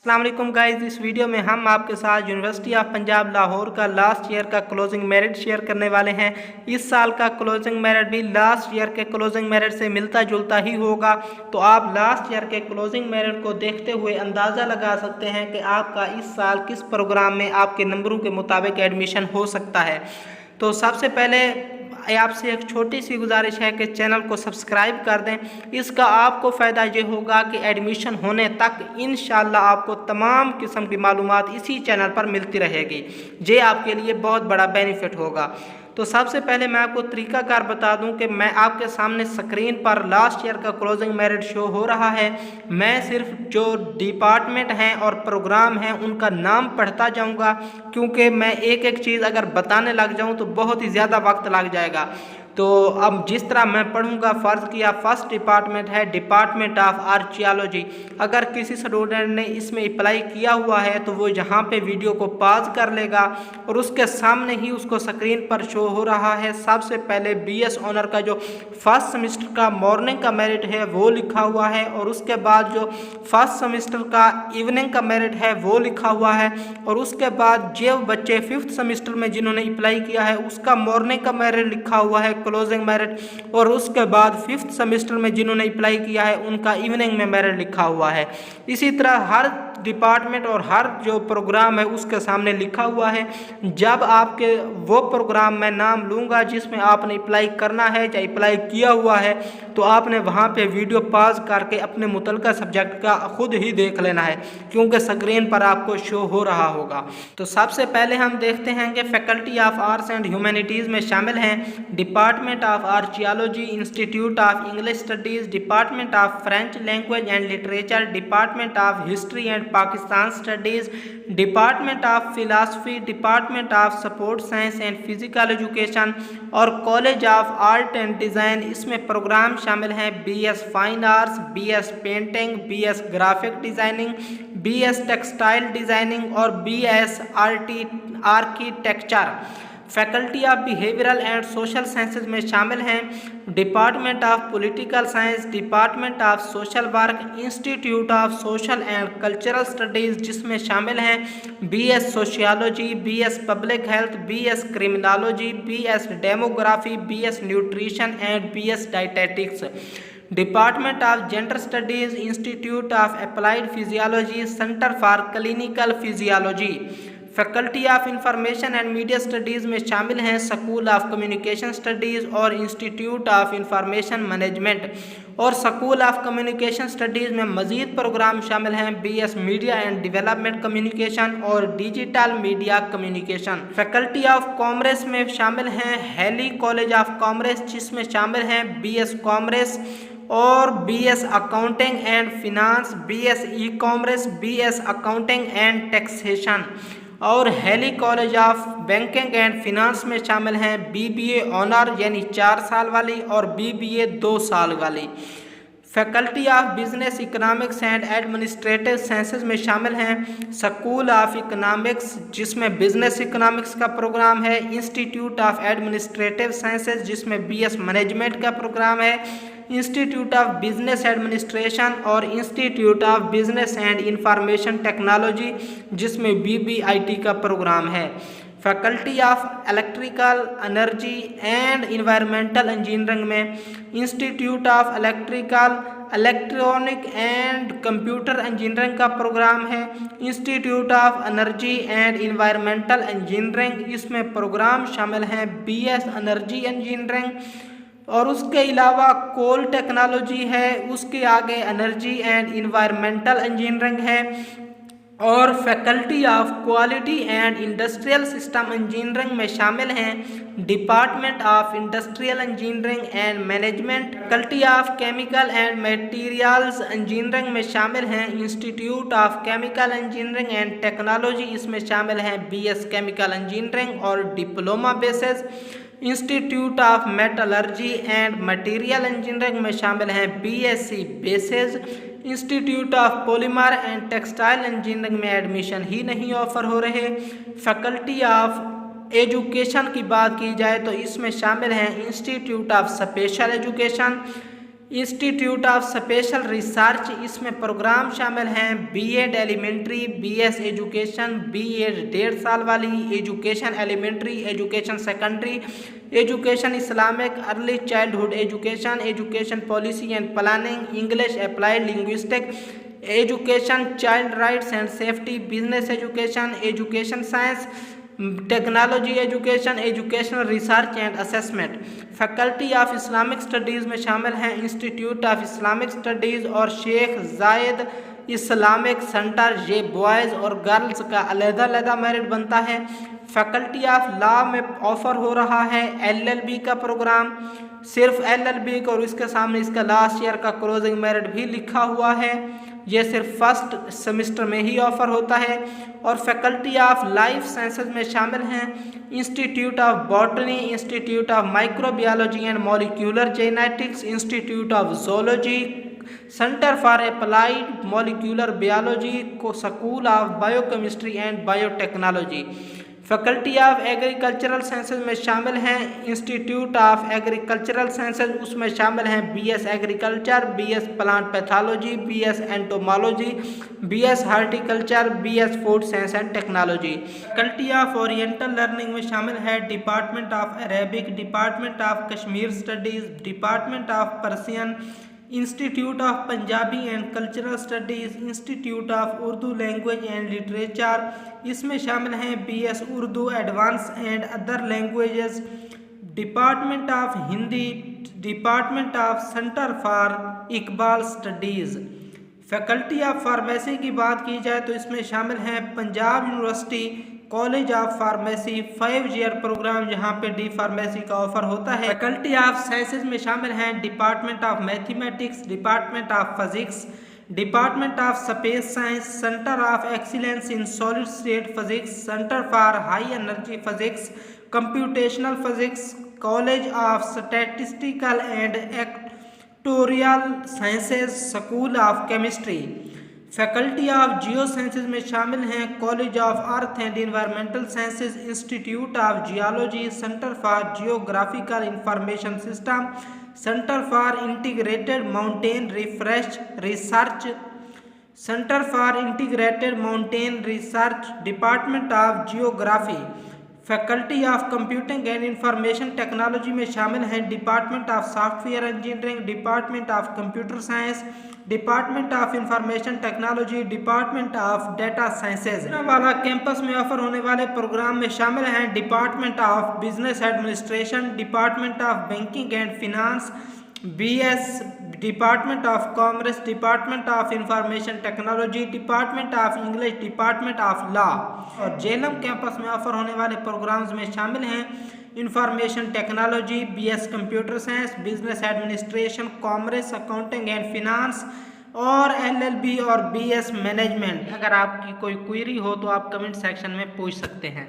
अस्सलाम वालेकुम गाइस, इस वीडियो में हम आपके साथ यूनिवर्सिटी ऑफ पंजाब लाहौर का लास्ट ईयर का क्लोजिंग मेरिट शेयर करने वाले हैं। इस साल का क्लोजिंग मेरिट भी लास्ट ईयर के क्लोजिंग मेरिट से मिलता जुलता ही होगा, तो आप लास्ट ईयर के क्लोजिंग मेरिट को देखते हुए अंदाज़ा लगा सकते हैं कि आपका इस साल किस प्रोग्राम में आपके नंबरों के मुताबिक एडमिशन हो सकता है। तो सबसे पहले आपसे एक छोटी सी गुजारिश है कि चैनल को सब्सक्राइब कर दें। इसका आपको फ़ायदा ये होगा कि एडमिशन होने तक इंशाल्लाह आपको तमाम किस्म की मालूमात इसी चैनल पर मिलती रहेगी। ये आपके लिए बहुत बड़ा बेनिफिट होगा। तो सबसे पहले मैं आपको तरीकाकार बता दूं कि मैं आपके सामने स्क्रीन पर लास्ट ईयर का क्लोजिंग मेरिट शो हो रहा है। मैं सिर्फ जो डिपार्टमेंट हैं और प्रोग्राम हैं उनका नाम पढ़ता जाऊंगा, क्योंकि मैं एक एक चीज़ अगर बताने लग जाऊं तो बहुत ही ज़्यादा वक्त लग जाएगा। तो अब जिस तरह मैं पढ़ूंगा, फ़र्ज़ किया फर्स्ट डिपार्टमेंट है डिपार्टमेंट ऑफ आर्कियोलॉजी। अगर किसी स्टूडेंट ने इसमें अप्लाई किया हुआ है तो वो यहाँ पे वीडियो को पॉज कर लेगा और उसके सामने ही उसको स्क्रीन पर शो हो रहा है। सबसे पहले बीएस ऑनर का जो फर्स्ट सेमेस्टर का मॉर्निंग का मेरिट है वो लिखा हुआ है, और उसके बाद जो फर्स्ट सेमेस्टर का इवनिंग का मेरिट है वो लिखा हुआ है, और उसके बाद जो बच्चे फिफ्थ सेमेस्टर में जिन्होंने अप्लाई किया है उसका मॉर्निंग का मेरिट लिखा हुआ है क्लोजिंग मेरिट, और उसके बाद फिफ्थ सेमेस्टर में जिन्होंने अप्लाई किया है उनका इवनिंग में मेरिट लिखा हुआ है। इसी तरह हर डिपार्टमेंट और हर जो प्रोग्राम है उसके सामने लिखा हुआ है। जब आपके वो प्रोग्राम में नाम लूँगा जिसमें आपने अप्लाई करना है या अप्लाई किया हुआ है, तो आपने वहाँ पे वीडियो पॉज करके अपने मुतलका सब्जेक्ट का खुद ही देख लेना है, क्योंकि स्क्रीन पर आपको शो हो रहा होगा। तो सबसे पहले हम देखते हैं कि faculty of arts and humanities में शामिल हैं department of archaeology, institute of English studies, department of French language and literature, department of history and Pakistan studies, department of philosophy, department of sports science and physical education और college of art and design. इसमें programme शामिल हैं BS fine arts, BS painting, BS graphic designing, BS textile designing और BS architecture. Faculty of behavioural and social sciences में शामिल हैं department of political science, department of social work, institute of social and cultural studies जिसमें शामिल हैं BS sociology, BS public health, BS criminology, BS demography, BS nutrition and BS dietetics. Department of gender studies, institute of applied physiology, centre for clinical physiology. Faculty of information and media studies में शामिल हैं school of communication studies और institute of information management, और school of communication studies में मज़ीद programme शामिल हैं BS media and development communication और digital media communication. Faculty of commerce में शामिल हैं हैली कॉलेज ऑफ कॉमर्स जिसमें शामिल हैं बीएस कॉमर्स और BS accounting and finance, BS e commerce, BS accounting and taxation, और Hailey college of banking and finance में शामिल हैं बीबीए ऑनर यानी 4 साल वाली और बीबीए 2 साल वाली। Faculty of business economics and administrative sciences में शामिल हैं स्कूल ऑफ इकोनॉमिक्स जिसमें बिजनेस इकोनॉमिक्स का प्रोग्राम है, इंस्टीट्यूट ऑफ एडमिनिस्ट्रेटिव साइंसेज जिसमें बीएस मैनेजमेंट का प्रोग्राम है, इंस्टीट्यूट ऑफ बिजनेस एडमिनिस्ट्रेशन और institute of business and information technology जिसमें बीबीआईटी का प्रोग्राम है। Faculty of electrical energy and environmental engineering में institute of electrical electronic and computer engineering का programme है, institute of energy and environmental engineering इसमें programme शामिल हैं बीएस एनर्जी इंजीनियरिंग, और उसके अलावा कोल टेक्नोलॉजी है, उसके आगे एनर्जी एंड इन्वायरमेंटल इंजीनियरिंग है। और faculty of quality and industrial system engineering में शामिल हैं department of industrial engineering and management. Faculty of chemical and materials engineering में शामिल हैं institute of chemical engineering and technology, इसमें शामिल हैं बीएस केमिकल इंजीनियरिंग और diploma basis. Institute of metallurgy and material engineering में शामिल हैं BSc basis. Institute of polymer and textile engineering में एडमिशन ही नहीं ऑफर हो रहे। फैकल्टी ऑफ एजुकेशन की बात की जाए तो इसमें शामिल हैं institute of special education, institute of special research, इसमें प्रोग्राम शामिल हैं BEd elementary, BS education, BEd 1.5 साल वाली education elementary, education secondary, education Islamic, early childhood education, education policy and planning, English applied linguistic, education child rights and safety, business education, education science, technology education, educational research and assessment. Faculty of Islamic studies में शामिल हैं institute of Islamic studies और शेख जायद Islamic centre. ये boys और girls का अलग-अलग merit बनता है। फैकल्टी ऑफ लॉ में ऑफ़र हो रहा है एलएलबी का प्रोग्राम, सिर्फ एलएलबी का, और इसके सामने इसका लास्ट ईयर का क्लोजिंग मेरिट भी लिखा हुआ है। ये सिर्फ फर्स्ट सेमेस्टर में ही ऑफ़र होता है। और फैकल्टी ऑफ लाइफ साइंसेज में शामिल हैं institute of botany, institute of microbiology and molecular genetics, institute of zoology, centre for applied molecular biology, school of biochemistry and biotechnology. Faculty of agricultural sciences में शामिल हैं institute of agricultural sciences, उसमें शामिल हैं BS agriculture, BS plant pathology, BS entomology, BS horticulture, BS food science and technology. Faculty of oriental learning में शामिल है department of Arabic, department of Kashmir studies, department of Persian, institute of Punjabi and cultural studies, institute of Urdu language and literature, इसमें शामिल हैं BS Urdu advance and other languages, department of Hindi, department of centre for Iqbal studies. Faculty of pharmacy की बात की जाए तो इसमें शामिल हैं Punjab university college of pharmacy 5 year programme, जहाँ पे डी फार्मेसी का ऑफर होता है। फैकल्टी ऑफ साइंसेज में शामिल हैं department of mathematics, department of physics, department of space science, centre of excellence in solid state physics, centre for high energy physics, computational physics, college of statistical and actuarial sciences, school of chemistry. Faculty of geo sciences में शामिल हैं college of earth and environmental sciences, institute of geology, centre for geographical information system, centre for integrated mountain refresh research, centre for integrated mountain research, department of geography. Faculty of computing and information technology में शामिल हैं department of software engineering, department of computer science, department of information technology, department of data sciences. वाला campus में offer होने वाले programme में शामिल हैं department of business administration, department of banking and finance, BS, department of commerce, department of information technology, department of English, department of law. और Jhelum campus में offer होने वाले प्रोग्राम्स में शामिल हैं information technology, BS computer science, business administration, commerce, accounting and finance, और LLB और BS management. अगर आपकी कोई क्वेरी हो तो आप कमेंट सेक्शन में पूछ सकते हैं।